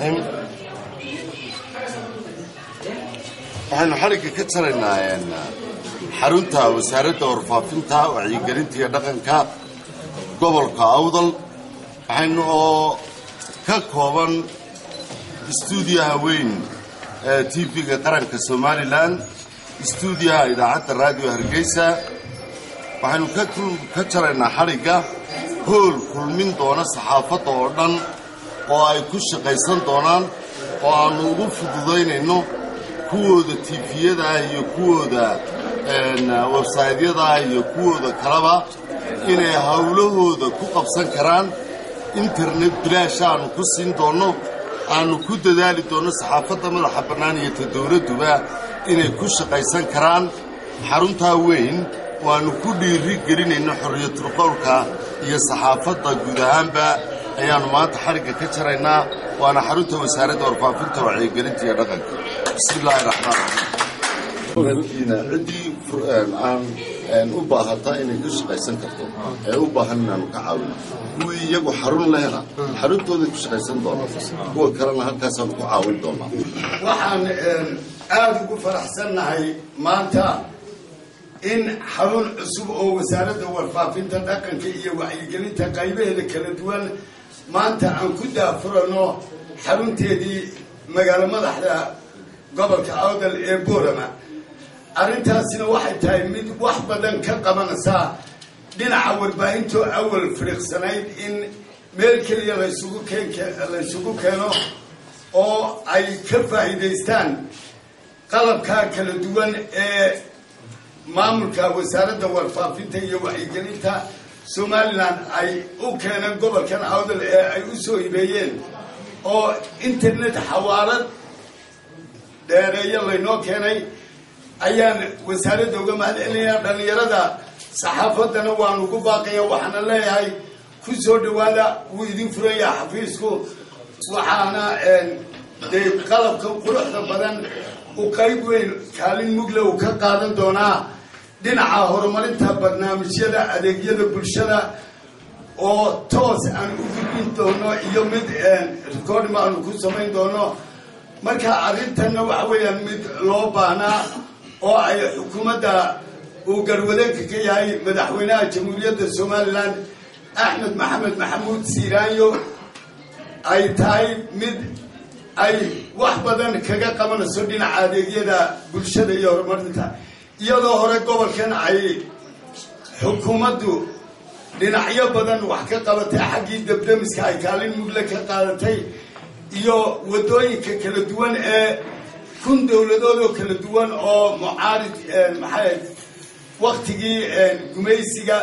الرحيم. waxaynu xariga ka jaraynaa xarunta wasaaradda warfaafinta wacyigelinta iyo dhaqanka gobolka Awdal waxaynu oo ka kooban stuudiyaha weyn ee TV-ga qaranka Somaliland stuudiyaha idaacadda raadiyo Hargeysa waxaynu ka jaraynaa xariga hool kulmin doona saxaafadda oo dhan oo ay ku shaqaysan doonaan oo aanu ugu fududaynayno kuwooda TV-yada iyo kuwooda website-yada iyo kuwooda kalaba inay hawlahooda ku qabsan karaan internet bilaash aanu ku siin doono aanu ku dadaali doono saxaafadda madaxa bannaan iyo dawladduba inay ku shaqaysan karaan xarunta weyn waanu ku dhiiri gelinayno xorriyatul qowlka iyo saxaafadda guud ahaanba ayaanu maanta xariga ka jaraynaa waana xarunta wasaaradda warfaafinta wacyigelinta iyo dhaqanka bismillaahi raxmaani raxiim cidii aan u baahata inay ku shaqaysan karto ee u baahan inaanu ka caawino kuwii iyagu xarun lehna xaruntooda ku shaqaysan doona kuwa kalena halkaasaan ku caawin doonaa waxaan aad ugu faraxsannahay maanta in xarun cusub oo wasaaradda warfaafinta dhaqanka iyo wacyigelinta qaybaheeda kala duwan maanta aan ku daafurano xarunteedii magaalo madaxda gobolka Awdal ee Boorama arrintaasina waxay tahay mid wax badan ka qabanaysa dhinaca warbaahinta awal fariiqsanayd in meel kaliya la isugu keeno oo ay ka faa'iideystaan qalabka kala duwan ee maamulka wasaaradda warfaafinta iyo wacyigelinta Somaliland ay u keeneen gobolkan Awdal ee ay u soo iibeeyeen oo internet xawaalad dheereeyo laynoo keenay ayaan wasaaradda uga mahadcelinayaa dhalinyarada saxaafaddana waan ugu baaqaya waxaana leeyahay ku soo dhawaada wuu idin furaya xafiisku waxaana dee qalabka quruxda badan u qayb weyn kaalin mugle uu ka qaadan doonaa dhinaca horumarinta barnaamijyada adeegyada bulshada oo toos aan u gudbin doono iyo mid recording aanu ku samayn doono marka arrintanna waxa weeyaan mid loo baahnaa oo ay xukuumadda uu garwadeenka ka yahay madaxweynaha jamhuuriyadda Somaliland Axmed Maxamed Maxamuud Siiraanyo ay tahay mid ay wax badan kaga qabanayso dhinaca adeegyada bulshada iyo horumarinta iyadoo hore gobolkan ay xukuumaddu dhinacyo badan wax ka qabatay xaggii dabdamiska ay kaalin mugle ka qaadatay iyo wadooyinka kala duwan ee kun dawladood oo kala duwan oo mucaarid maxay waqtigii gumaysiga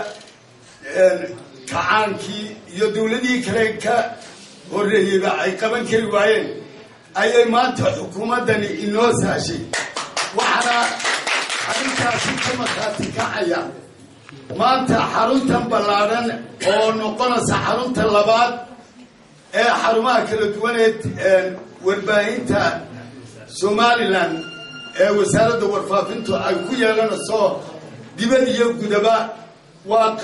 kacaankii iyo dawladihii kale ka horeeyayba ay qaban kari waayeen ayay maanta xukuumaddani inoo saashay waxaana arrintaasi ka markhaati kacaya maanta xaruntan ballaadhan oo noqonaysa xarunta labaad ee xarumaha kala duwaneed warbaahinta Somaliland ee wasaaradda warfaafintu ay ku yeelanayso dibad iyo gudaba waa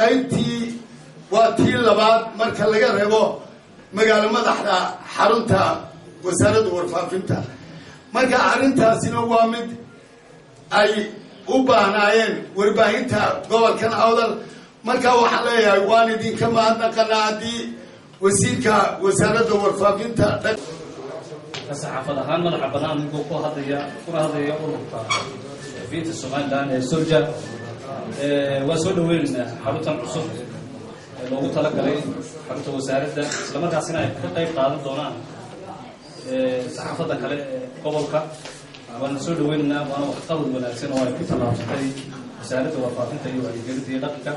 tii labaad marka laga reebo magaalo madaxda xarunta wasaaradda warfaafinta marka arrintaasina waa mid ay u baahnaayeen warbaahinta gobolkan Awdal marka waxaan leeyahay waan idinka mahadnaqanaa haddii wasiirka wasaaradda warfaafinta saxaafadda ahaan madaxa bannaan ninkuu ku hadlaya ururka fiinta Somaliland ee Solja waa soo dhaweynaynaa xaruntan cusub ee loogu talagalay xarunta wasaaradda isla markaasina ay ka qayb qaadan doonaan saxaafadda kale ee gobolka waana soo dhaweynaynaa waana waxqabad wanaagsan oo ay ku tallaabsatay wasaaradda warfaafinta iyo wacyigelinta iyo dhaqanka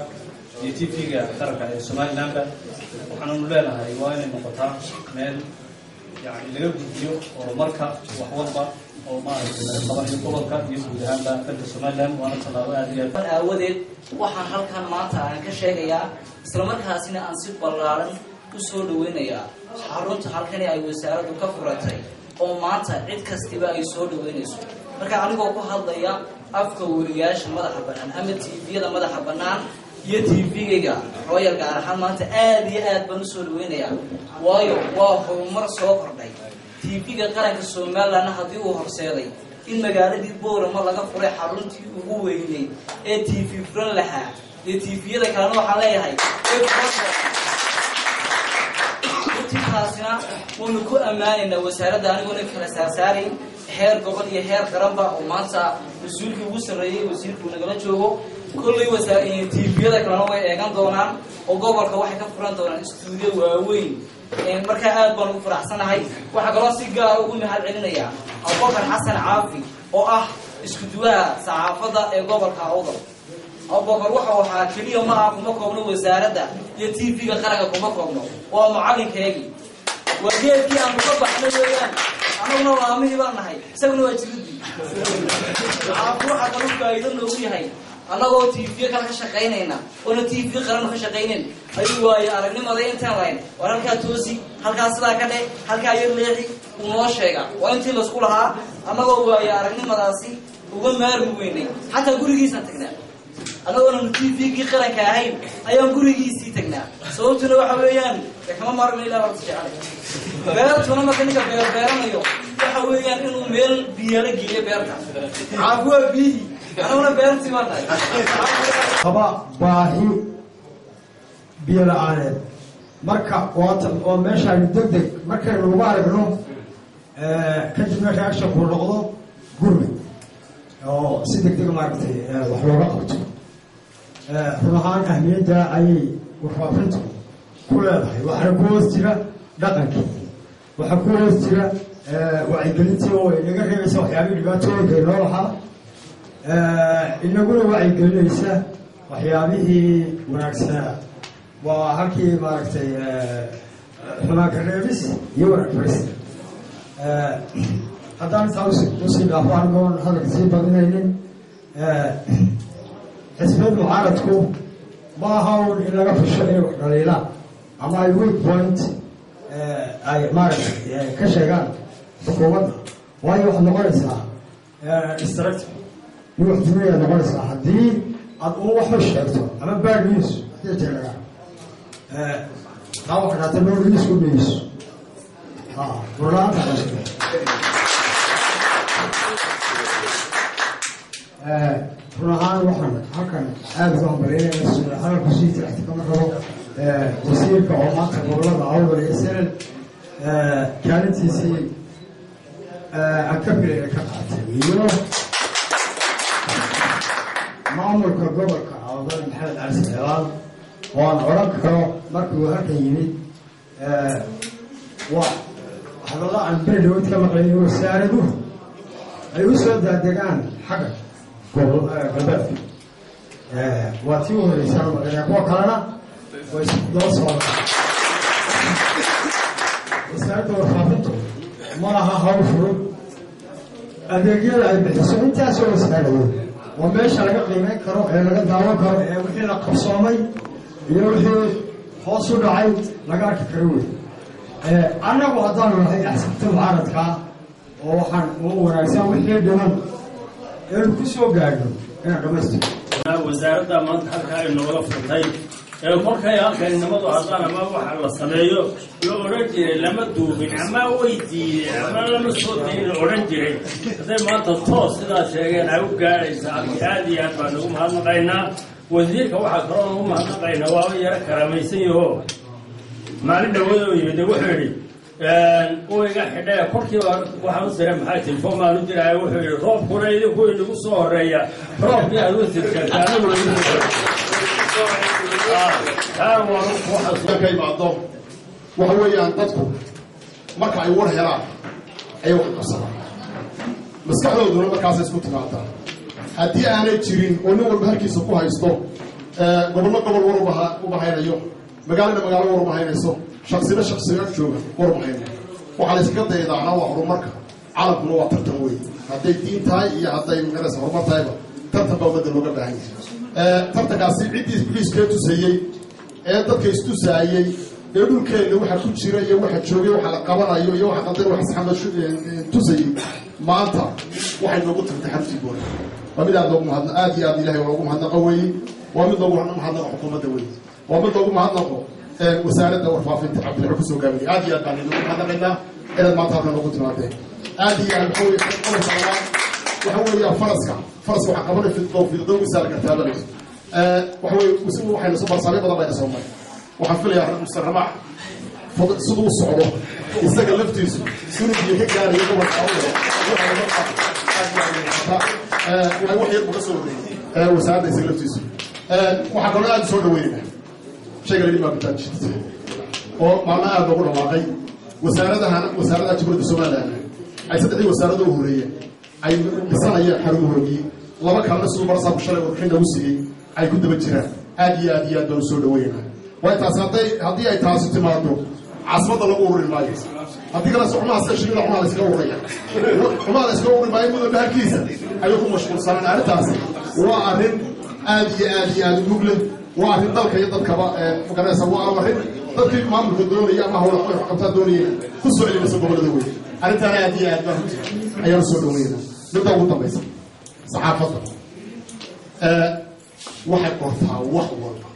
iyo TV-ga qaranka ee Somaliland waxaanu leenahay waa inay noqotaa meel يعني laga gudbiyo horumarka wax walba oo maaragtay qabanka gobolka iyo guud ahaan dalka Somaliland waana talaabo aad iyo aad awoodeed waxaan halkan maanta aan ka sheegayaa isla markaasina aan si ballaaran u soo dhaweynayaa xarunta halkan ay wasaaraddu ka furatay oo maanta cid kastiba ay soo dhaweynayso marka anigoo ku hadlaya afka wariyaasha madaxa bannaan ama TV-yada madaxa bannaan iyo TV-ga Royal gaar ahaan maanta aad iyo aad baan u soo dhaweynayaa waayo waa horumar soo kordhay TV-ga qaranka Soomaaliland haddii uu horseeday in magaaladii Boorama laga furay xaruntii ugu weyneyd ee TV furan lahaa iyo TV-yada kalena waxaan leeyahay taasina wuu ku amaanayna wasaaradda aniguna kala saarsaarayn heer gobol iyo heer qaranba oo maanta mas'uulkii ugu sareeyay wasiirku nagala joogo kulli wasaaradda TV-yada kalena way eegan doonaan oo gobolka waxay ka furan doonaan studio waaweyn marka aad baan ugu faraxsanahay waxa kaloo si gaar ah ugu mahad celinaya Abubakar Xasan Caafi oo ah isku duwaha saxaafadda ee gobolka Awdal Abubakar waxa kaliya ma aha kuma koobno wasaaradda iyo TV-ga qaranka kuma koobno waa macallinkeegi wajeedkii aan uga baxnay weeyaan anaguna waa amni baan nahay isaguna waa jiridi waxa kaloo faa'iido noogu yahay anagoo TV kala ka shaqeynayna oo TV qaran ka shaqeynin ayuu waay aragnimada intaan lahayn war halka toosi halka sidaa ka dhig halka yar leexi uu noo sheega waa intii la isku lahaa anagoo waay aragnimadaasi uga maarmi weynay xataa gurigiisa tagnaa anagoo TV qaranka ahayn ayaan gurigiisii tagnaa sababtuna waxa weeyaan kama maarmi ilaa waqti jecel beertuna ma kanika beeranayo waxa weeyaan inuu meel biyo la geeyo beerta caawa biyi أنا بيرتي ما ناي. خبا باهي بيلا عانى مركا واتم أو ماشى يدقدق مركا المبارك نو كنت مركا أكشف والرغضة قربي أو سيدك دق ماركتي وحلو رقبته رمضان أهمية أي وفافته كل هذا وحركوز ترى دقنك وحركوز ترى وعيقلتي ونقرر يسوي حبيبي باتوه كيلوها inaguna wacyi gelinaysa waxyaabihii wanaagsanaa waa halkii maaragtay xumaanka reebis iyo wanaag farista haddaan intaa usii dhaafo anigoon hadalka sii badinaynin xisbiyada mucaaradku ma aha un in laga fasho inay wax dhaliilaan ama ay weak point ay maaragtay ka sheegaan xukuumadda waayo waxaad noqonaysaa distractive يوحدوني أنا قلت هذه أقوى وحش أكتر أما باقيس هذي تلاقى طاوع حتى لو ريس وبيس ولا تعرف فرحان وحنا هكذا هذا هو بريء هذا كسيت رح تكمل وسير كعمق والله أول يسأل كانت يسي أكبر كقاتل maamulka gobolka Awdal Maxamed Cali Saleebaan waan oran karo markuu halkan yimid waa hadalla aan beelowd ka maqlayn wasaaraduhu ay u soo daadegaan xagga gobolka waa tii u horeysan kuwa kalena way daba socdaan wasaaradda warfaafintu ma laha hawl fudud adeegyada ay bixiso intaasoo wasaaradood وماشي على قيمة كرو على دعوة كرو وحنا قصامي يروحوا خاصوا دعي لقاك كروي أنا وهذا هي أحسن تبعات كا وحن ورئيسنا وحنا دهون الكسو قاعدوا أنا رمزت وزارة ما تحكي إنه ولا فرتاي markay halkan nimadu hadana ma waxa la sameeyo loo oran jiray lama duubin ama weydiiyay ama lama soo diin oran jiray haday maanta toos sidaa sheegeen ay u gaaraysaa aad iyo aad baan ugu mahadnaqaynaa wasiirka waxa kale oo ugu mahadnaqaynaa waa yara karamaysan yaho maalin dhawada yimid wuxuu yiri oo iga xidhay korkii waxa uu diray maxay telefoon ma u diray wuxuu yiri roobkuna idinku inagu soo horeeya roobkii aad u tirkaa kay baado waxa weeyaan dadku marka ay war helaan ay wax qabsadaan maskaxdooduna markaas isku timaadaan haddii aanay jirin oo nin walba halkiisa ku haysto gobol war u bahaynayo magaalo war u bahaynayso shakhsina jooga war u bahaynayo waxa la iska daydaana waa horumarka caalamkuna waa tartan weyn hadday diin tahay iyo hadday magaraysa horumar tahayba tartan baa ummadda looga baahan yahay tartankaasi ciddii iska tusayey ee dadka istusaayey ee dhulkeena waxa ku jira iyo waxa joogay waxa la qabanayo iyo waxa qadar wax saxmad tusayey maanta waxay noogu tagtay xabsi gool waa mid aad loogu mahadnaq aad iyo aad ilaahay loogu mahadnaqo weeye waa mid loogu mahadnaqo xukuumadda weeye waa mid loogu mahadnaqo wasaaradda warfaafinta cabdilaahi ku soo gaabiyay aad iyo aad baan idinku mahadnaqaynaa inaad maanta halkan ugu timaadeen aad iyo aad waxa weeye faraska waxaa qabanay fido wisaal kartaabale waxa weeye waxayna soo barsaamay badan bayna soo maray waxaan filayaa Mr. Ramax siduu u socdo isaga laftiisu sunugii ka gaarayo gobolka wax yar uga soo wareegay wasaaradda isaga laftiisu waxaa kaloo aad soo dhaweynaa shayga la dhimaa bitaan jirta oo maalmo aad loogu dhawaaqay wasaaradda Jamhuuriyadda Soomaaliland ay saddexdii wasaarado u horeeyeen ay dhisanayeen xarumahoodii laba kalena siduu barasaabku shalay warbixin lagu siiyey ay ku daba jiraan aad iyo aad baan soo dhaweynaa way taas haddii ay taasi timaado caasimada lagu ururin maayo haddii kale xumaha sida shirida xumaha la iskaga ururaya xumaha la iskaga ururi maayo muddo halkiisa ayuu ku mashquulsanaan arrintaasi waa arrin aad iyo aad mug leh waa arrin dalka iyo dadkaba magaraysa waa arrin dadkii maamulka doonaya ama hawla qabtaa doonaya ku soo celinaysa gobolada weyn arrintaan aad iyo aad baan ayaan soo dhaweynaa midda ugu dambaysa saxaafadda waxay qortaa wax walba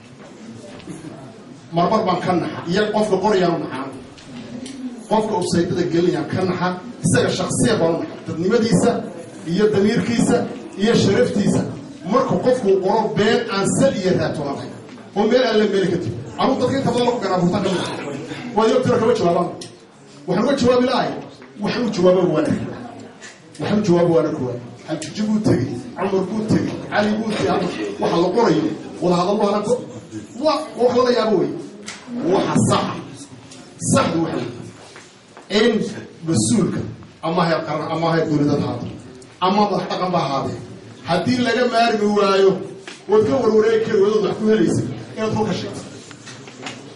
marmar baan ka naxa iyo qofka qorayaan naxaan qofka ubsaydada gelinayaan ka naxa isaga shakhsiya baan naxa dadnimadiisa iyo damiirkiisa iyo sharaftiisa marka qofku qoro been aan sal iyo raatoonahay oo meel aan la meel ka tib anu dadka inta badan lagu garaaburta ka mid waa iyo tiro kama jawaabaan waxaan uga jawaabi lahay waxaan u jawaaba waana kuwa halkiji buu tegey cumar buu tegey cali buu tegey waxa la qorayo wada hadal baana wax lala yaabo wey waxa saxdu waxa in mas-uulka ama hay qaran ama hay dowladda haato ama madax dhaqan ba ahaadee haddii laga maarmi waayo waad ka warwareegi kari wadaad wax ku helaysa inaad run ka sheegto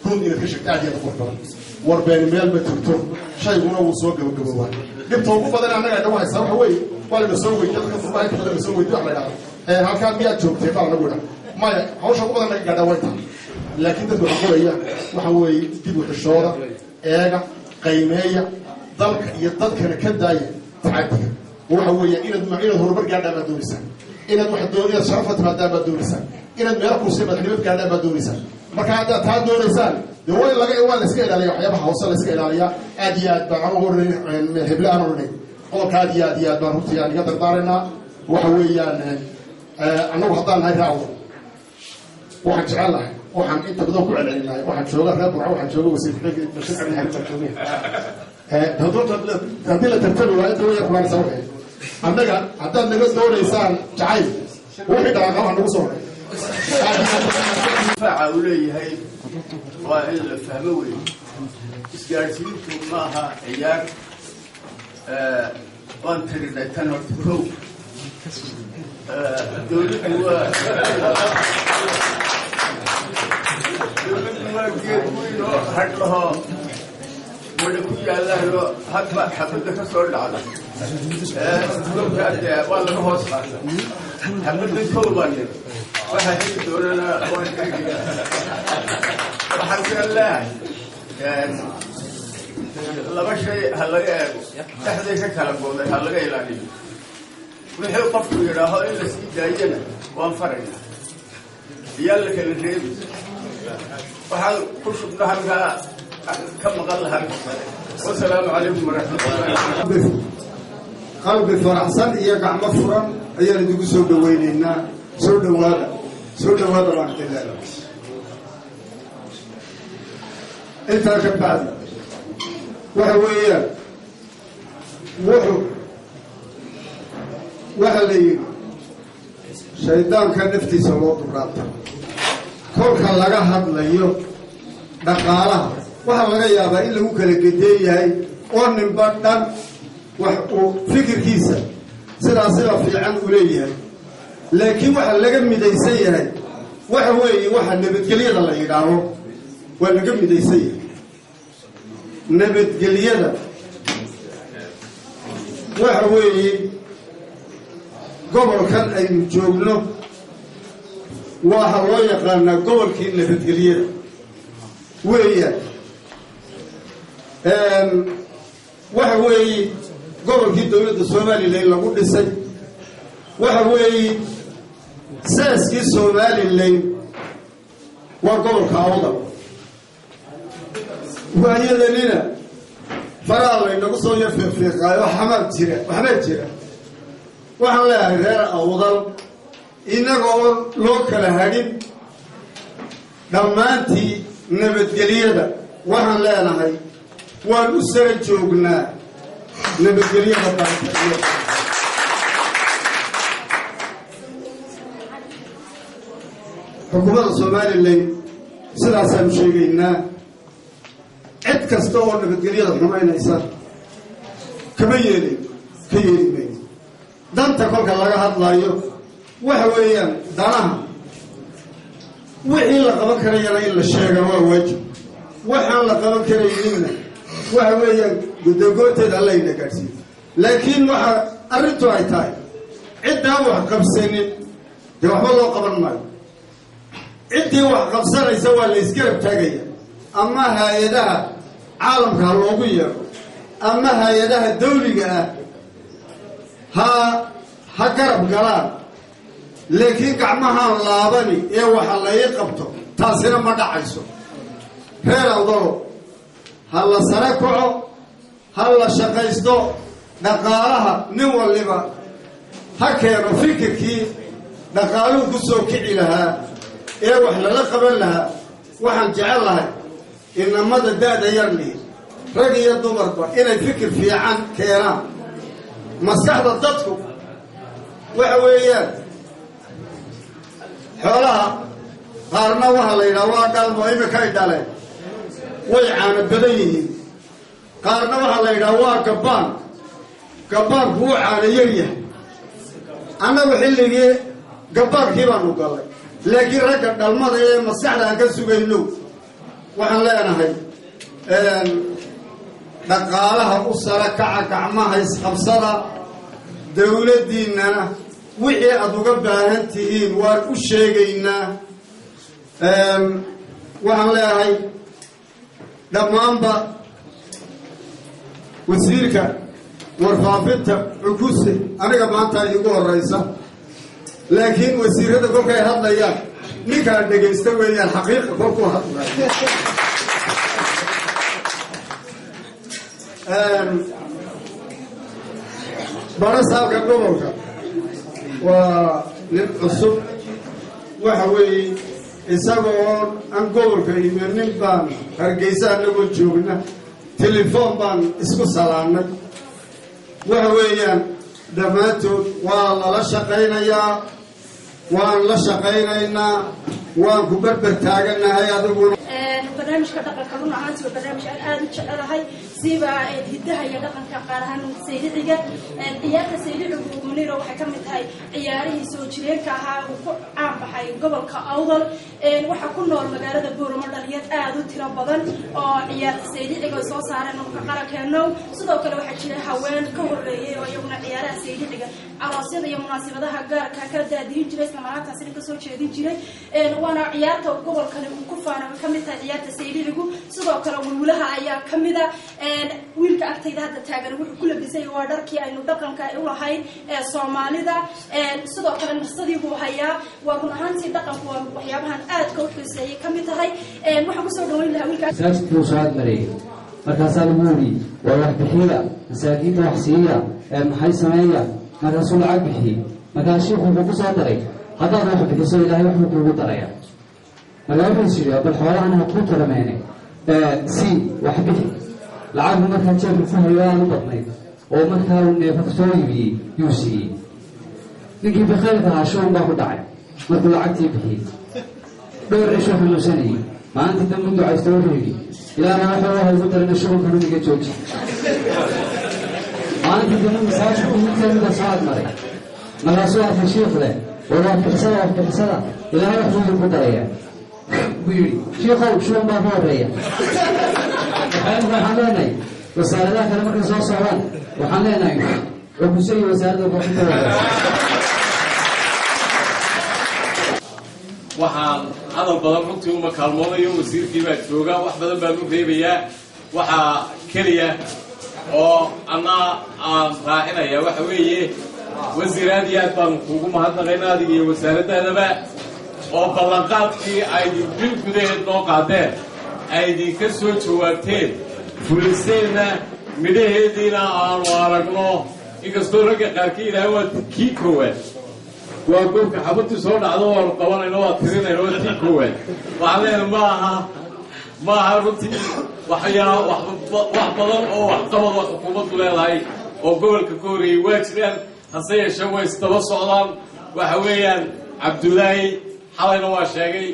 run inaad ka sheegto aad iyo aad qof badan warbeeni meel ma tagto shayguna wuu soo gabagaboobaa dhibta ugu badan annaga dhawahaysa waxa weeye waa la soo weydiiyay dadka furbaayta badan la soo weydiiyay wax la yidhahdo halkaa miyaad joogtay baa lagu yidhaha maya hawsha ugu badan laga gaadhaa way tahay laakiin dadka waxa qoraya waxa weeye dib u xishooda eega qiimeeya dalka iyo dadkana ka daaya tacadiga waxa weeye inaad horumar gaadhaan baad doonaysaa inaad sharafa timaadaan baad doonaysaa inaad meelo kursiya madaxnimad gaadhaan baad doonaysaa marka haddaad taa doonaysaan dee waa la iska ilaaliya waxyaabaha hoose la iska ilaaliyaa aad iyo aad baan anu oranay heble aan oranay qodobka aad iyo aad baan runtii aan iga dardaaraynaa waxa weeyaan annagu haddaan nahay raacdo waxaan jecel lahay waxaan inta badan ku celcelin lahay waxaan jooga reer burco waxaan jooga wasiir haddii la tartami waa inta waya kumaanaysa waxay annaga haddaad naga doonaysaan jacayl wixii dhaqaaqabaha nagu soo horay difaaca uu leeyahay waa in la fahmo wey isgaadhsiintu ma aha ciyaar waan tirinay tan horta kow dowladdu waa geed weyn oo hadh lahoo wada ku yaalaanoo hadba xabadda ka soo dhacda waa laga hoos qaata xabadda kow baan nir waxaa heli doonana waan eegaya waxaan filan leehay laba shay ha laga eego dhexday ka kala gooday ha laga ilaaliyo wixii qofku yidhaaho in la sii daayana waan faraynaa iyaa la kala reebi waxaan ku shubno halkaa ka maqan lahaa wasalaamu calaykum waraxmatullahi qalbi faraxsan iyo gacmo furan ayaan idigu soo dhawaynaynaa soo dhawaada baan idin leedahay intaa ka bacdi waxa weeyaan waxa la yidhi shaydaanka naftiisa loo duraanta kolka laga hadlayo dhaqaalaha waxaa laga yaabaa in lagu kala gedeen yahay oo ninba dhan wax uu fikirkiisa sidaa fiican u leeyahay laakiin waxa laga midaysan yahay waxa weeye waxa nabadgelyada la yidhaaho waa laga midaysan yahay nabadgelyada waxa weeye gobolkan aynu joogno waxa loo yaqaanaa gobolkii nabadgelyada weeyaan waxa weeye gobolkii dowladda somalilan lagu dhisay waxa weeye saaskii somalilan waa gobolka awdal waayadanina faraha laynagu soo yar fiiqfiiqaayo waxbaa jira waxaan leeyahay reer awdal inagoo loo kala hadhin dhammaantii nabadgelyada waxaan leenahay waan u sara joognaa nabadgelyada dalka xukuumadda somalilan sidaasaan sheegaynaa cid kasta oo nabadgelyada xumaynaysa ka yeeli mayno danta kolka laga hadlayo waxa weeyaan danaha wixii la qaban karayana in la sheega waa waajib waxaan la qaban karayninna waxa weeyaan gudagoorteeda allayna gaadhsiiyo laakiin waxa arrintu ay tahay ciddaan wax qabsanin dee waxba loo qaban maayo ciddii wax qabsanaysa waa la isgarab taagaya ama hay-adaha caalamka ha loogu yeero ama hay-adaha dawliga ah ha garab galaan laakiin gacmahaan laabani ee waxa la ii qabto taasina ma dhacayso reer awdalo ha la sare kaco ha la shaqaysto dhaqaalaha nin waliba ha keeno fikirkii dhaqaaluhu ku soo kici lahaa ee wax lala qaban lahaa waxaan jecel lahay inamada da-da yar lihi rag iyo dumarba inay fikir fiican keenaan maskaxda dadku waxa weeyaan xoolaha qaarna waxa la yidhaha waa dhalmo imikay dhaleen way caano badan yihiin qaarna waxaa la yidhaha waa gabaanku wuu caano yar yahay annagu xilligii gabbaankii baanu galay laakiin ragga dhalmada ee maskaxda aan ka sugayno waxaan leenahay dhaqaalaha u sara kaca gacmaha isqabsada dawladdiinnana wixii aada uga baahan tihiin waan u sheegaynaa waxaan leeyahay dhammaanba wasiirka warfaafinta cukuse aniga maanta iigu horeysa laakiin wasiirada kolkay hadlayaan ninkaan dhegaysta weeyaan xaqiiqa kolkuu hadlaya barasaabka gobolka waa nin cusub waxa weeye isagoo aan gobolka imanin baan hargeysa anagoo joogna telefoon baan isku salaannay waxa weeyaan dhammaantood waa lala shaqaynayaa waan la shaqaynaynaa waan ku berber taaganahay adiguna barnaamijka dhaqanka run ahaanti waa barnaamij aan aada u jecelahay siba hiddaha iyo dhaqanka qaar ahaan sayliciga ciyaarta saylicigu muniro waxay ka mid tahay ciyaarihii soo jireenka ahaa uu ku caan baxay gobolka awdal waxaa ku nool magaalada boorama dhalinyar aada u tiro badan oo ciyaarta sayliciga soo saareen dhulka qarankeeno sidoo kale waxaa jira haween ka horeeyay oo iyaguna ciyaaraha sayliciga aroosyada iyo munaasabadaha gaarka ka daadihin jiray isla markaasina kasoo jeedin jiray waana ciyaarta gobolkani uu ku faana ka mid tahay ciyaarta saylicigu sidoo kale wulwulaha ayaa ka mid ah wiilka agtayda hadda taagan wuxuu ku labisay waa dharkii aynu dhaqanka u lahayn ee Soomaalida sidoo kale nafsadii buu hayaa waa run ahaantii dhaqanku waa waxyaabahan aadka u xiiseeyay ka mid tahay waxaan ku soo dhaweyn lahaa wiilka saasku saad maray markaasaa lagu wuri waa wax bixiya masaakiinta wax siiya maxay sameeya markaasuu lacag bixiy markaas sheekhu wuxuu ku soo daray haddaad wax bixiso ilaahay wuxuu kuugu daraya markaa wuxuu yidhi bal xoolahan ha ku tarameene si wax bixi lacagbu markaa jeebka ku hayo aan u badnayd oo markaa uu neefa kasoo iibiyey yuu siiyey ninkii bikhaylka ahaa shuun baa ku dhacay markuu lacagtii bixiyey dhowr cishoo xanuunsanayey maalintii dambu ducaysta wuxuu yidhi ilaana waxa waha ugu darana shugunkan uniga jooji maalintii dambu masaajidku midkamida soo admaray markaasuu arkay shiikh leh war waxbixisada ilaahay waxbuu idinku daraya buu yidhi shiikow shugun baa ka horeeya waxaan leenahay wasaaradaha kale markay soo socdaan waxaan leenahay cukuse iyo wasaaradda booxinta waxaan hadal badan runtii uma kaalmoonayo wasiirkii baa jooga wax badan baan u reebayaa waxaa keliya oo annaa aan raacinaya waxa weeye wasiir aad iyo aad baanu kuugu mahadnaqayna adiga iyo wasaaraddaadaba oo ballanqaadkii aydin bil gudaheed noo qaadeen ay idinka soo jawaabteen fuliseenna midhaheediina aanu aragno inkastoo ragga qaarkii ilaahay waa kii koowaad waa goobka xabadii soo dhacdo waanu qabanayno waa tirinayno waa tii koowaad waxaan leenahay maaha runtii wax badan oo waxqabad oo xukuumaddu leedahay oo gobolka ka horreeyey waa jiraan hase yeeshee way isdaba socdaan waxa weeyaan cabdulaahi xalayna waa sheegay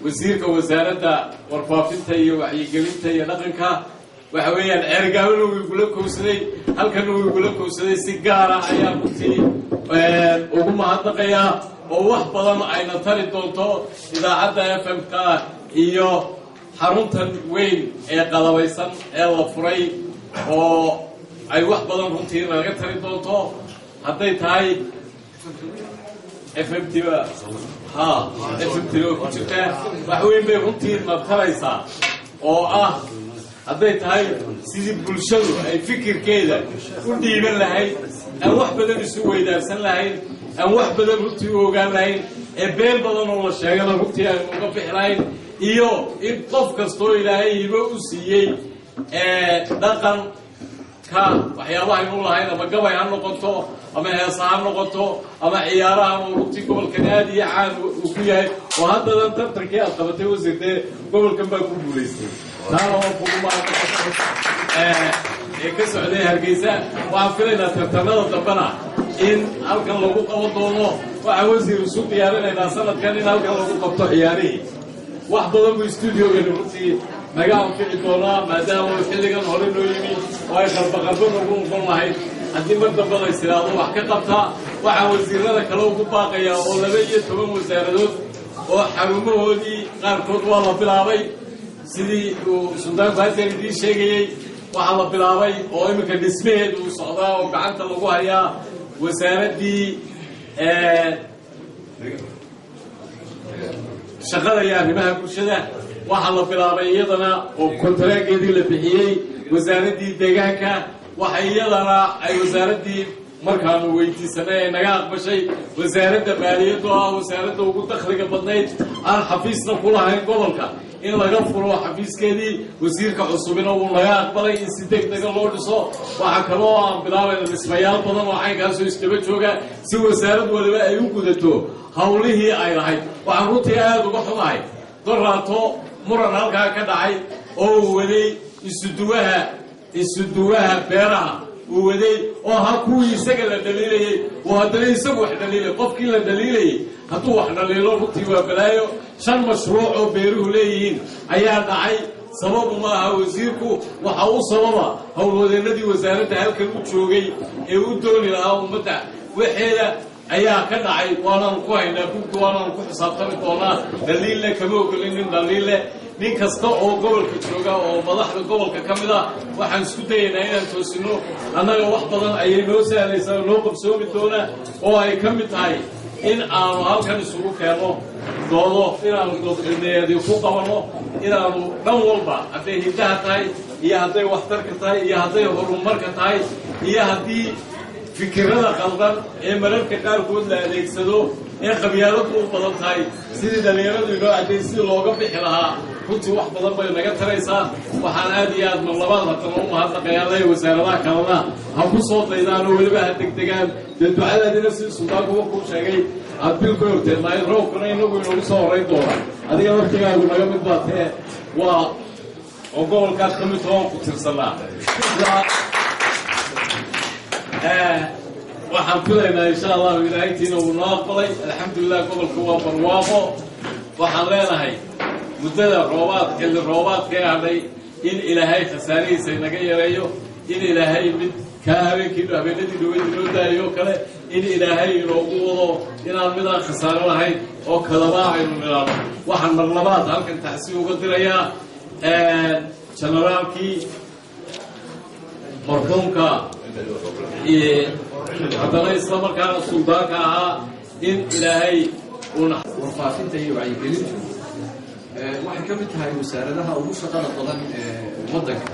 wasiirka wasaaradda warfaafinta iyo wacyigelinta iyo dhaqanka waxa weeyaan ergaabana wuu igula kowsaday halkana wuu igula kowsaday si gaara ayaa runtii ugu mahadnaqayaa oo wax badan ayna tari doonto idaacadda FM-ka iyo xaruntan weyn ee qalabaysan ee la furay oo ay wax badan runtii naga tari doonto hadday tahay FMTba FMTba ku jirtaa wax weyn bay runtii na taraysaa oo ah hadday tahay sidii bulshadu ay fikirkeeda u dhiiban lahayd aan wax badan isu weydaarsan lahayn aan wax badan runtii u ogaan lahayn ee been badan oo la sheegana runtii aynu uga bixi lahayn iyo in qof kastoo ilaahay hibo u siiyey dhaqanka waxyaabahaaynu lahayn ama gabay ha noqoto ama heesa ha noqoto ama ciyaaraha oo runtii gobolkan aad iyo caan uu ku yahay oo haddadan tartankii aad qabatay wasiirtee gobolkan baa ku guulaystay taana waa kugu ee ka socday Hargeysa waxaan filaynaa tartanada dambana in halkan lagu qaban doono waxaa wasiir isu diyaarinaynaa sanadkan in halkan lagu qabto ciyaarihii wax badan buu stuudiogeenu runtii naga anfici doonaa maadaama xilligan hore noo yimi oo ay qalbaqalbo nagu noqon lahayd haddii mar dambe la istiraado wax ka qabtaa waxaa wasiirada kale ugu baaqayaa oo 12 wasaaradood oo xarumahoodii qaarkood waa la bilaabay sidii uu suldaanku hadeer idiin sheegayey waxaa la bilaabay oo iminka dhismaheedu uu socdaa oo gacanta lagu hayaa wasaaraddii shaqada iyo arrimaha bulshada waxaa la bilaabay iyadana oo kontaraageedii la bixiyey wasaaraddii deegaanka waxa iyadana ay wasaaraddii markaanu weydiisanay ee naga aqbashay wasaaradda maaliyaddu ah wasaaradda ugu dakhliga badnayd aan xafiisna ku lahayn gobolka in laga furo xafiiskeedii wasiirka cusubina uu naga aqbalay in si degdega loo dhiso waxaa kaloo aan bilaabayna dhismayaal badan oo caynkaasoo isdaba jooga si wasaarad waliba ay u gudato hawlihii ay lahayd waxaan runtii aada uga xumahay doraato muran halkaa ka dhacay oo uu waday isuduwaha beeraha uu waday oo ha kuwii isaga la dhaliilayey oo haddana isagu wax dhaliilay qofkii la dhaliilayey hadduu wax dhaliilo runtii waa balaayo 5 mashruuc oo beeruhu leeyihiin ayaa dhacay sababu maaha wasiirku waxa uu sababa howlwadeenadii wasaaradda halkan u joogay ee u dooni lahaa ummadda waxeeda ayaa ka dhacay waanaan ku haynaa buugta waanaan ku xisaabtami doonaa dhaliille kama ogolin nin dhaliille nin kasta oo gobolka jooga oo madaxda gobolka ka mid ah waxaan isku dayaynaa inaan toosino annaga wax badan ayay noo sahlaysaa noo qabsoomi doonaa oo ay ka mid tahay in aanu halkan isugu keenno doodo inaanu doodcilmiyeedii ku qabanno inaanu dhan walba hadday hiddaha tahay iyo hadday waxtarka tahay iyo hadday horumarka tahay iyo haddii fikirada qaldan ee mararka qaarkood la adeegsado ee qabyaaladu u badan tahay sidii dhalinyaradu inoo cadday sidii looga bixi lahaa runtii wax badan bay naga taraysaa waxaan aad iyo aad marlabaad haddana u mahadnaqayaa lay wasaaradaha kalena ha ku soo daydaan oo weliba ha degdegaan dee ducadaadina sidii suldaankuba kuu sheegay aad bil ka horteed maayo roobkuna inagu inoogu soo horayn doona adiga waqtigaagu naga mid baa tee waa oo gobolkaas ka mid toban ku tirsanaa waxaan filaynaa insha allahu ilaahaytiina uu noo aqbalay alxamdulilah gobolka waa barwaaqo waxaan leenahay muddada xilli roobaadkee hadhay in ilaahay khasaarihiisa inaga yareeyo in ilaahay mid kaa habeenadii dhaweyd inoo daayo kale in ilaahay inoogu wado inaan midaan khasaaro lahayn oo kadabaa aynu nidhaano waxaan marlabaad halkan taxsiib uga dirayaa generaalkii marxuumka haddana isla markaana suldaanka ahaa in ilaahay warfaafinta iyo wacyigelintu waxay ka mid tahay wasaaradaha ugu shaqada badan ee waddanka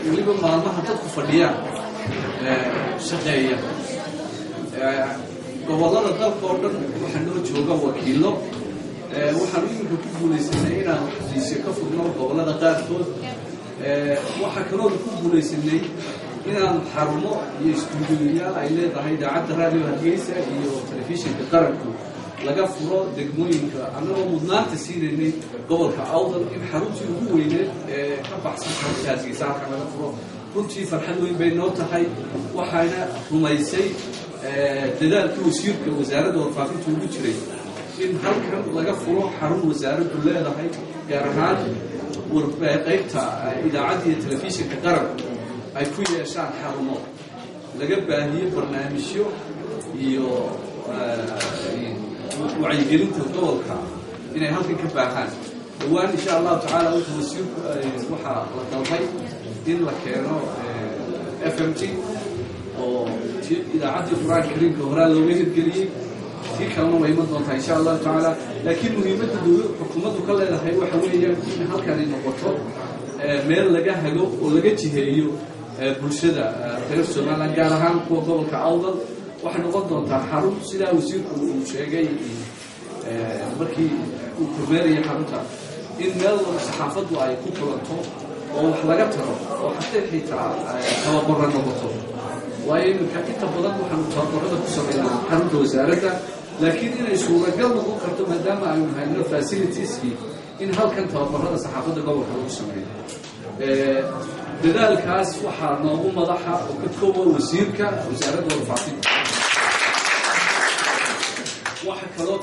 weliba maalmaha dadku fadhiyaan shaqeeya gobollada dalka oo dhan waxaa noo jooga wakiilo waxaanu iminka ku guulaysanay inaan xafiisyo ka furno gobollada qaarkood waxaa kaloo ku guulaysanay inaan xarumo iyo istuudiyoyaal ay leedahay idaacadda raadiyo hargeysa iyo telefishinka qaranku laga furo degmooyinka annagoo mudnaanta siinaynay gobolka awdal in xaruntii ugu weyneed ee ka baxsan xarunta hargeysa halkan laga furo runtii farxad weyn bay noo tahay waxaana rumaysay dadaalkii wasiirka wasaaradda warfaafinta ugu jiray in halkan laga furo xarun wasaaraddu leedahay gaar ahaan qaybta idaacadda iyo telefishinka qaranku ay ku yeeshaan xarumo laga baahiyo barnaamijyo iyo wacyigelinta gobolka inay halkan ka baahaan dhawaan insha allahu tacaala wuxuu wasiirku waxaa la dalbay in la keeno FMT oo idaacaddii qur-aanka kariimka horaa looga hirgeliyey tii kalena way iman doontaa insha allahu tacaala laakiin muhiimadda xukuumaddu ka leedahay waxa weeyaan in halkani noqoto meel laga hago oo laga jiheeyo bulshada reer Somaliland gaar ahaan kuwa gobolka awdal waxay noqon doontaa xarun sidaa wasiirku uu sheegay markii uu kormeerayay xarunta in meel saxaafaddu ay ku kulanto oo wax laga taro oo xataa xitaa tababarra noqoto waayo iminka inta badan waxaanu tababarrada ku samaynaa xarunta wasaaradda laakiin inay suuragal noqon karto maadaama aynu hayno facilitieski in halkan tababarrada saxaafadda gobolka lagu sameeyo dadaalkaas waxaa noogu madaxa oo ka kooba wasiirka wasaaradda warfaafinta waxa kaloo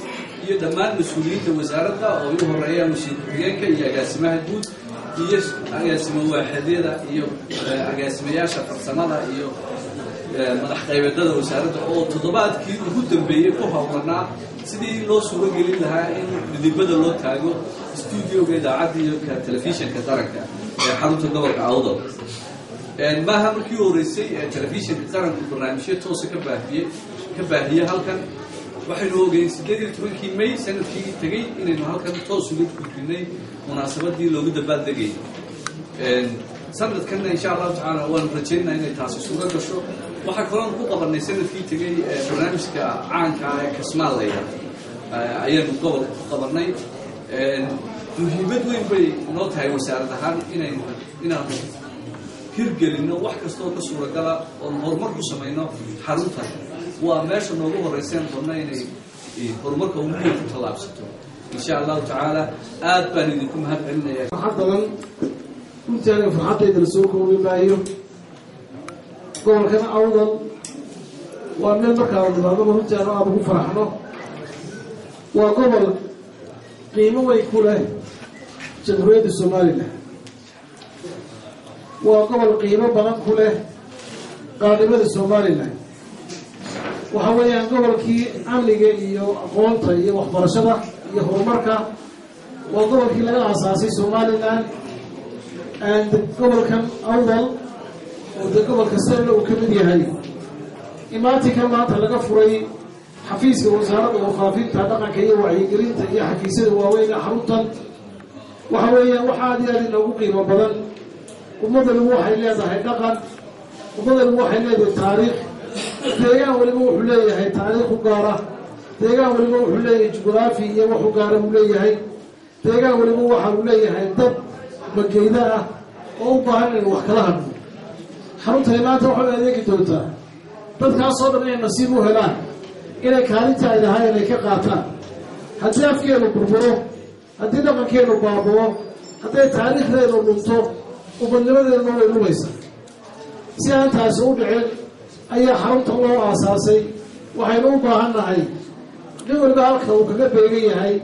iyo dhammaan mas-uuliyiinta wasaaradda oo ugu horeeyaan wasiir ku-xigeenka iyo agaasimaha guud iyo agaasimo waaxadyada iyo agaasimayaasha farsamada iyo madax qaybeedada wasaaradda oo toddobaadkii ugu dambeeyey ku hawlanaa sidii loo suuro gelin lahaa in midibada loo taago stuudioga idaacadda iyo telefishinka qaranka ee xarunta gobolka awdal maaha markii u horeysay telefishinka qaranku barnaamijyo toosa ka baahiye halkan waxaynu ogeyn 18 May sanadkii tagay inaynu halkan toos uga gudbinay munaasabadii loogu dabaaldegay sanadkan insha Allah taala waan rajeynaa inay taasi suura gasho waxa kaloo ku qabanay sanadkii tagay barnaamijka caanka ah ee Kismaayo ayaynu gobol ku qabanay muhiimad weyn bay noo tahay wasaaradda ahaan inaan hirgelino wax kastoo ka suuragala oo horumar ku samayno xarunta waa meesha noogu horeyseen doona inay horumarka ugu weyn ku tallaabsato insha Allah taala aad baan idinku mahadcelinayaa haddan intaan farxadayda soo koobay gobolkan awdal waa meel markaa wadada runtaan aad ugu faraxno waa gobol qiimo way ku leh jamhuuriyadda Soomaaliland waa gobol qiimo badan ku leh qaadimada Soomaaliland waxa weeyaan gobolkii amniga iyo aqoonta iyo waxbarashada iyo horumarka waa gobolkii laga aasaasay Soomaaliland and gobolkan awdal oo gobolka sare uu ka mid yahay imaatika maanta laga furay xafiiska wasaaradda warfaafinta dhaqanka iyo wacyigelinta iyo xafiisyada waaweyn ee xaruntan waxa weeyaan waxa aad inoogu qiimo badan ummaddu waxay leedahay dhaqan ummaddu waxay leedahay taariikh deegaan waliba wuxuu leeyahay taariikh u gaar ah deegaan waliba wuxuu leeyahay juqraafi iyo wax u gaar ah uu leeyahay deegaan waliba waxa uu leeyahay dad mageyda ah oo u baahan in wax kala hadlo xarunta maanta waxay adeegi doontaa dadkaas oo dhan inay nasiib u helaan inay kaalinta ay lahaayeen ay ka qaataan haddii afkeenu burburo haddii dhaqankeenu baaboo hadday taariikhdeenu dhunto ubadnimadeenu way lumaysa si aan taasi u dhicin ayaa xarunta loo aasaasay waxaynu u baahan nahay nin waliba halka uu kaga beegan yahay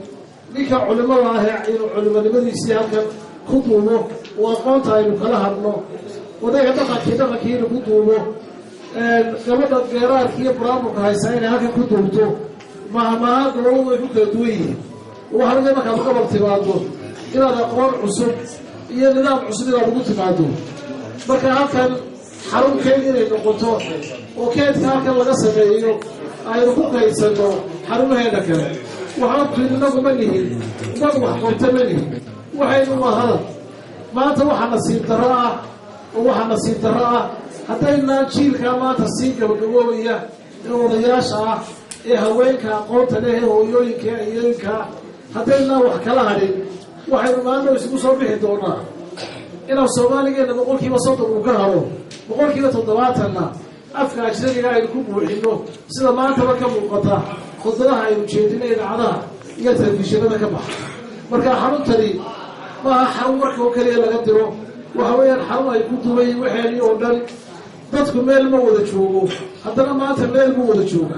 ninka culimada ah inuu culimanimadiisii halkan ku duubo oo aqoonta aynu kala hadno odayga dhaqankii inuu ku duubo gabadha geeraarka iyo baraamurka haysa inay halkan ku duubto maaha goboladu way ku kala duwan yihiin waxaa laga markaad gobol timaado inaad aqoon cusub iyo nidaam cusub inaad ugu timaado marka halkan xarun keed inay noqoto oo keedka halkan laga sameeyo aynu ku kaydsanno xarumaheena kale waxaan tuinagu ma nihin umad wax qabta ma nihin waxaynu waa hadal maanta waxa nasiib darro ah oo waxa nasiib darro ah haddaynaan jiilkaa maanta sii gabagaboobaya ee odayaasha ah ee haweenka aqoonta leh ee hooyooyinka ee ayooyinka haddaynaan wax kala hadhin waxaynu maalmo isugu soo bixi doonaa inaan soomaaligeena boqolkiiba 30 uu ka haro boqolkiiba 70na afka ajnabiga aynu ku buuxino sida maantaba ka muuqata khudbadaha aynu jeedinay idaacadaha iyo telefishinada ka baxa marka xaruntani maaha xarun marka oo kaliya laga diro waxa weeyaan xarun ay ku duway waxeeni oo dhan dadku meel ma wada joogo haddana maanta meel ma wada jooga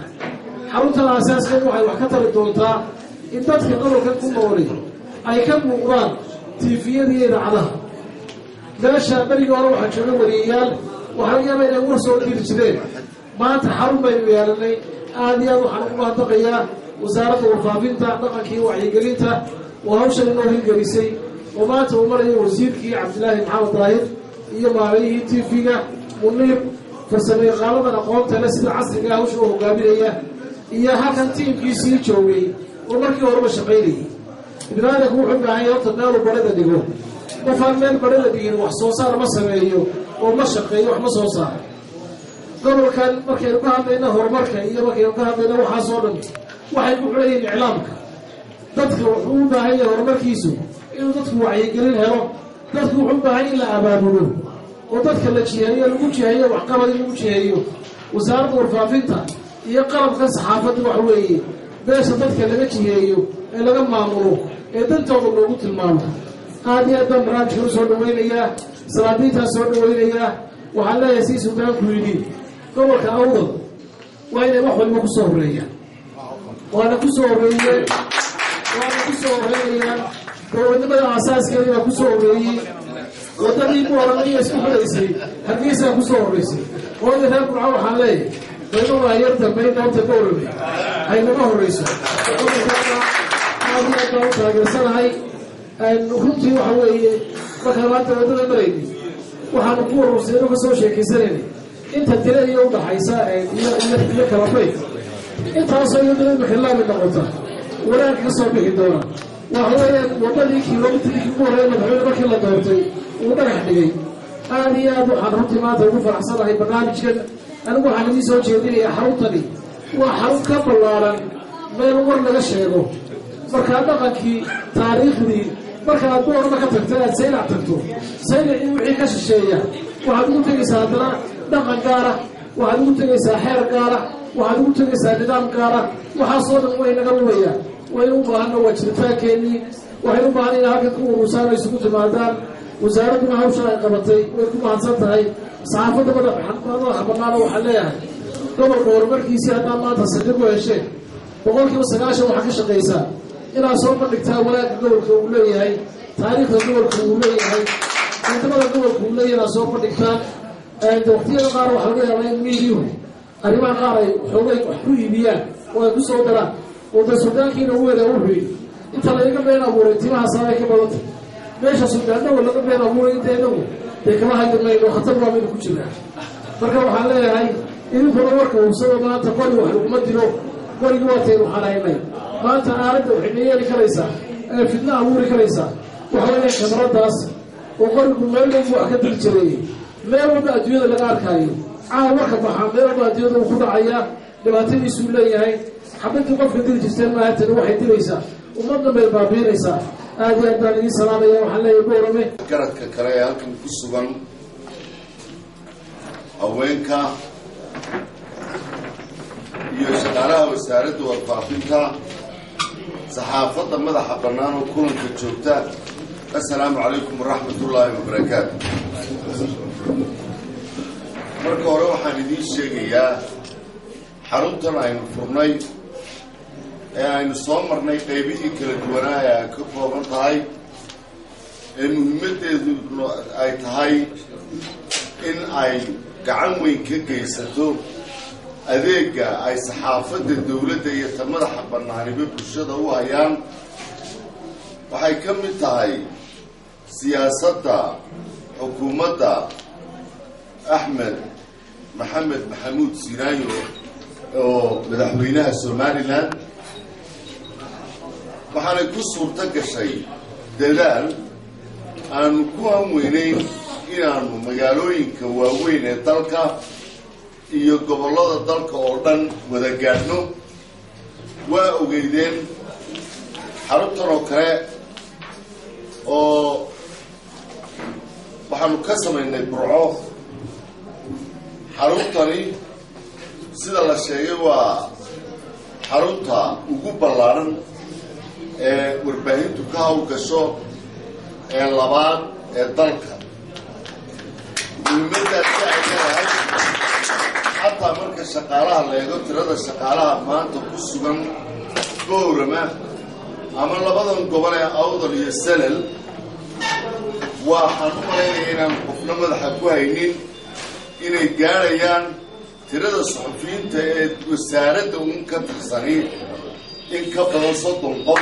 xaruntan asaaskeedu waxay wax ka tari doontaa in dadka gobolka ku nool ay ka muuqdaan tiifiyada iyo idaacadaha meesha beriga hore waxaa jooga wariyayaal waxaa laga yaabaa inay war soo diri jireen maanta xarun baynu yeelanay aad iyo aad waxaan ugu mahadnaqayaa wasaaradda warfaafinta dhaqanka iyo wacyigelinta oo hawshan inoo hirgelisay oo maanta uu marayo wasiirkii cabdilaahi maxamed daahir iyo maaliyihii tv-ga muniir farsamayaqaanadan aqoonta le sida casriga hawsha oo hogaaminaya iyo halkan tiimkiisii joogay oo markii horeba shaqaynayay ibnaadamku wuxuu baahan yahay horta meeluu barida dhigo qofaan meel barida dhigin wax soo saar ma sameeyo oo ma shaqeeyo wax ma soo saaro gobolkan markaynu ka hadlayna horumarka iyo markaynu ka hadlayna waxaasoo dhan waxay ku xuleeyihin iclaamka dadka wuxuu u baahan yahay horumarkiisu inuu dadku wacyigelin helo dadku wuxuu u baahan in la abaabulo oo dadka la jiheeyo lagu jiheeyo waxqabad in lagu jiheeyo wasaaradda warfaafinta iyo qalabkan saxaafadda waxa weeye beesha dadka laga jiheeyo ee laga maamulo ee dantooda loogu tilmaamo aad iyo aad baan barnaamijka u soo dhawaynayaa salaadiintaas soo dhawaynayaa waxaan leeyahay sii suldaanku yidhi gobolka awdal waa inay wax walba ku soo horreeyaan waana ku soo horreynayaan gobolnimada asaaskeeda baa ku soo horreeyey waddadii buuranaya isku xidhaysay hargeysaa ku soo horreysay hooda reer burco waxaan leeyahay baynuunaa yar dambayn horta ka warramay ay naga horreyso aad iyo aad baan u taageersanahay runtii waxa weeye markaan maanta waddada marayni waxaanu ku warursayn oo ka soo sheekaysanaynay inta tire iyo udhaxaysa iyo kalabayd intaasoo iyaduna imikilaabi noqota wanaagka ka soo bixi doona waxa weeyaan waddadii kilomitrkii ugu horreeya madaxweyne markii la doortay uu dhagax dhigay aad iyo aad waxaan runtii maanta ugu faraxsanahay barnaamijkan anigu waxaan idiin soo jeedinayaa xaruntani waa xarun ka ballaaran meel war laga sheego markaa dhaqankii taariikhdii marka aad boorna ka tagto aad saylac tagto saylacii wixii ka shisheeya waxaad ugu tegaysaa haddana dhaqan gaara waxaad ugu tegaysaa xeer gaara waxaad ugu tegaysaa nidaam gaara waxaasoo dhan way naga lumayaan waynu u baahanna waa jiritaankeenii waxaynu u baahan inay halkan ku urursaan ay isugu timaadaan wasaaradduna hawsha ay qabatay way ku mahadsan tahay saxaafadda madaxa bannaana waxaan leeyahay gobolka horumarkiisii haddaad maanta saldhig u hesheen boqolkiiba 90 waxaa ka shaqaysaa inaad soo bandhigtaa wanaagga gobolka uu leeyahay taariikhda gobolka uu leeyahay ciidamada gobolka uu leeyahay inaad soo bandhigtaan waqtiyada qaar waxaa laga yaabaa in miidiyuhu arrimaha qaar ay xoogay wax ku iibiyaan oo ay ku soo daraan oo da suldaankiina u weedaa wuxuu yidhi inta layga been abuuray timaha saabay ka badantay meesha suldaannagu laga been abuuray inta inagu dee kama haydirmayno khatar baa maynu ku jirnaa marka waxaan leeyahay idinkuna warka uusado maanta qori wax laguma dilo qorigi waataynu xalaynay maanta aaladda waxay na yeeli karaysaa fidna abuuri karaysaa waxa weeyaan kamaradaas oo qorigu meel lagu wax ka dili jiray meel walba adduunyada laga arkaayo caawa marka baxaa meel walba adduunyada uu ku dhacayaa dhibaatadiisuu leeyahay xabadii qofka dili jirteen maaha tani waxay dilaysaa ummadna bay baabiinaysaa aad iyo aad baan idiin salaamaya waxaan leeyahay boorame garadka kale ee halkan ku sugan haweenka iyo shaqaalaha wasaaradda warfaafinta saxaafadda madaxa bannaan oo kulanka joogta assalaamu calaykum waraxmatullaahi wabarakaatu marka hore waxaan idiin sheegayaa xaruntan aynu furnay ee aynu soo marnay qaybihii kala duwanaa ee ay ka kooban tahay ee muhiimaddeedu ay tahay in ay gacan weyn ka geysato adeega ay saxaafadda dawladda iyo ta madaxa bannaaniba bulshada u hayaan waxay ka mid tahay siyaasadda xukuumadda axmed maxamed maxamuud siiraayo oo madaxweynaha somalilan waxaanay ku suurto gashay dadaal aanu ku hanweynayn inaanu magaalooyinka waaweyn ee dalka iyo gobollada dalka oo dhan wada gaadhno waa ogeydeen xaruntan oo kale oo waxaanu ka samaynay burco xaruntani sida la sheegay waa xarunta ugu ballaaran ee warbaahintu ka hawlgasho ee labaad ee dalka muhiimadaasi ay leedahay xataa marka shaqaalaha la eego tirada shaqaalaha maanta ku sugan Boorama ama labadan gobol ee Awdal iyo Salal waxaan u maleynayaa inaan qofna madaxa ku haynin inay gaarayaan tirada suxufiyiinta ee wasaaradda uun ka tirsanay in ka badan 30 qof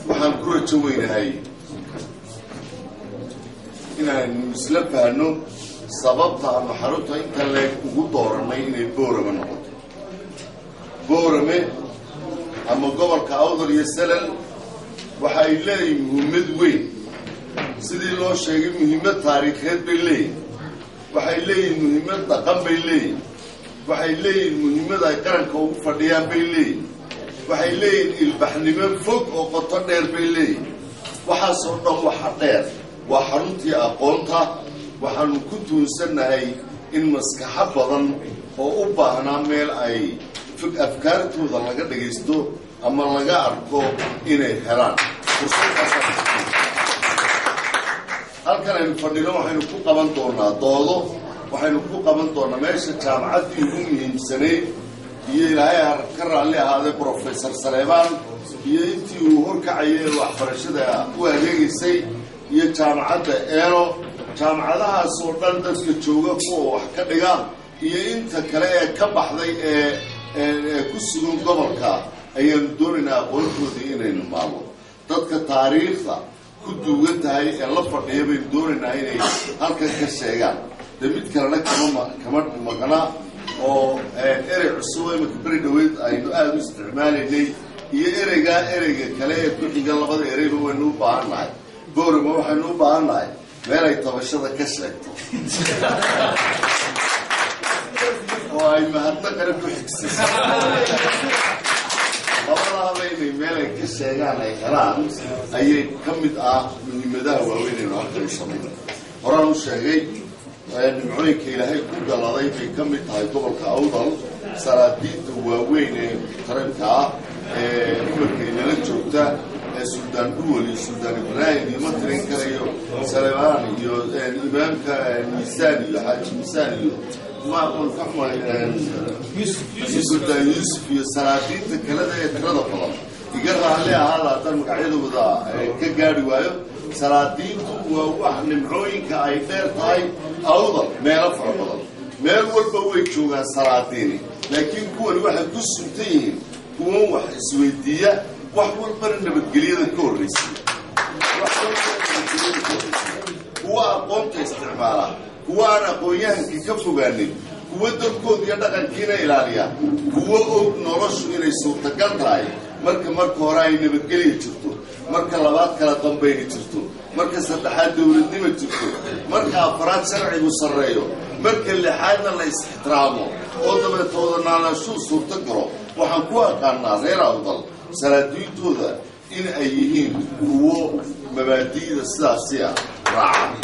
waxaan ku rajo weynahay inaan isla fahanno sababta ama xarunta inta leeg ugu dooranay inay Boorama noqoto Boorame ama gobolka Awdal iyo Salal waxa ay leeyihiin muhiimad weyn sidii loo sheegay muhiimad taariikheed bay leeyihiin waxay leeyihiin muhiimad dhaqan bay leeyihiin waxay leeyihiin muhiimad ay qaranka ugu fadhiyaan bay leeyihiin waxay leeyihiin ilbaxnimo fog oo qoto dheer bay leeyihiin waxaasoo dhan waxa dheer waa xaruntii aqoonta waxaanu ku tuunsanahay in maskaxo badan oo u baahnaa meel ay afkaartooda laga dhagaysto ama laga arko inay helaan halkan aynu fadhino waxaynu ku qaban doonaa doodo waxaynu ku qaban doonaa meesha jaamacaddii ugu muhiimsanayd iyo ilaahay ka raalli ahaaday Professor Saleebaan iyo intii uu horkacayay waxbarashada u adeegaysay iyo jaamacadda Eelo jaamacadahaas oo dhan dadka jooga kuwa wax ka dhiga iyo inta kale ee ka baxday ee ku sugan gobolka ayaan doonaynaa aqoontoodii inaynu maalo dadka taariikhda ku duugan tahay ee la fadhiya baynu doonaynaa inay halkan ka sheegaan de mid kalena kama maqna oo erey cusub imika beri dhaweyd aynu aada u isticmaalaynay iyo ereyga kale ee ku xiga labada ereyba waynu u baahan nahay Boorama waxaynu u baahan nahay meel ay tabashada ka sheegto oo ay mahadnaqana ku xigsiiso labadaaba inay meel ay ka sheegaan ay helaan ayay ka mid ah muhiimadaha waaweyn aynu halkan u samayno horaan u sheegay nimcooyinka ilaahay ku galaday bay ka mid tahay gobolka Awdal salaadiinta waaweyn ee taranka ah ee imarka inala joogta Suldaan Duwal iyo Suldaan Ibrahim iyo matrin kale iyo Saleebaan iyo imaamka Miisaan iyo Xaaji Miisaan iyo maaqul Axmar Suldaan Yuusuf iyo salaadiinta kale ee tirada badan iga raalli ahaada haddaan magacyadooda ka gaari waayo salaadiintu waa wax nimcooyinka ay dheer tahay Awdal meelo fara badan meel walba way joogaan salaadiini laakiin kuwan waxay ku suntan yihiin kuwan wax isweydiiya wax walbana nabadgelyada ka horreysay kuwa aqoonta isticmaala kuwa aan aqoonyahankii ka fogaanin kuwa dadkooda iyo dhaqankiina ilaaliya kuwa og noloshu inay suurtagal tahay marka hore ay nabadgelya jirto marka labaad kala dambayni jirto marka saddexaad dowladnimo jirto marka afraad sharcigu sarreeyo marka lixaadna la is-ixtiraamo oo dabeetooda naalashu suurta galo waxaan ku aqaanaa reer Awdal salaadiintooda in ay yihiin kuwo mabaadi'da sidaasi ah raaca